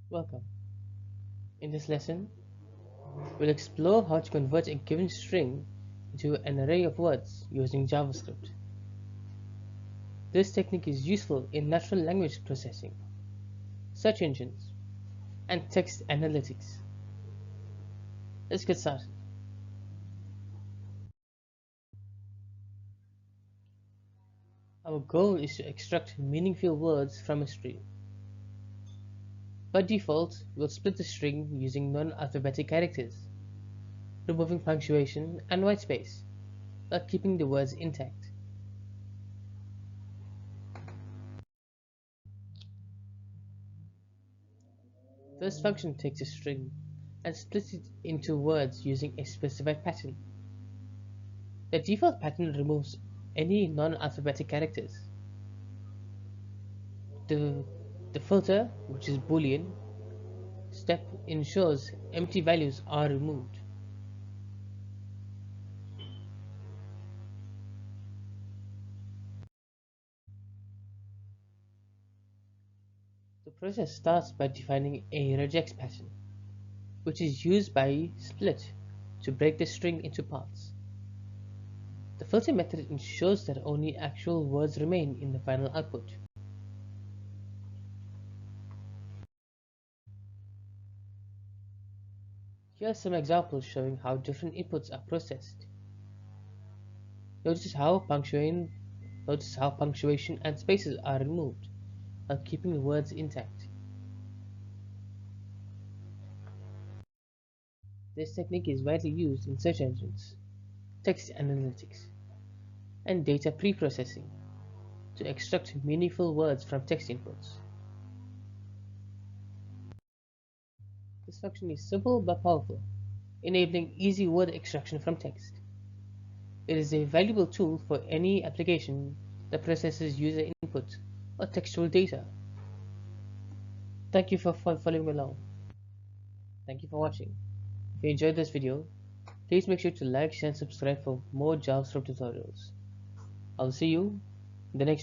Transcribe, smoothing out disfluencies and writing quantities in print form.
Welcome. In this lesson, we'll explore how to convert a given string into an array of words using JavaScript. This technique is useful in natural language processing, search engines, and text analytics. Let's get started. Our goal is to extract meaningful words from a string. By default, we'll split the string using non-alphabetic characters, removing punctuation and whitespace, while keeping the words intact. This function takes a string and splits it into words using a specified pattern. The default pattern removes any non-alphabetic characters. The, the filter, which is Boolean, step ensures empty values are removed. The process starts by defining a regex pattern, which is used by split to break the string into parts. The filter method ensures that only actual words remain in the final output. Here are some examples showing how different inputs are processed. Notice how punctuation and spaces are removed while keeping the words intact. This technique is widely used in search engines, text analytics, and data pre-processing to extract meaningful words from text inputs. This function is simple but powerful, enabling easy word extraction from text. It is a valuable tool for any application that processes user input or textual data. Thank you for following along. Thank you for watching. If you enjoyed this video, please make sure to like, share and subscribe for more JavaScript tutorials. I'll see you in the next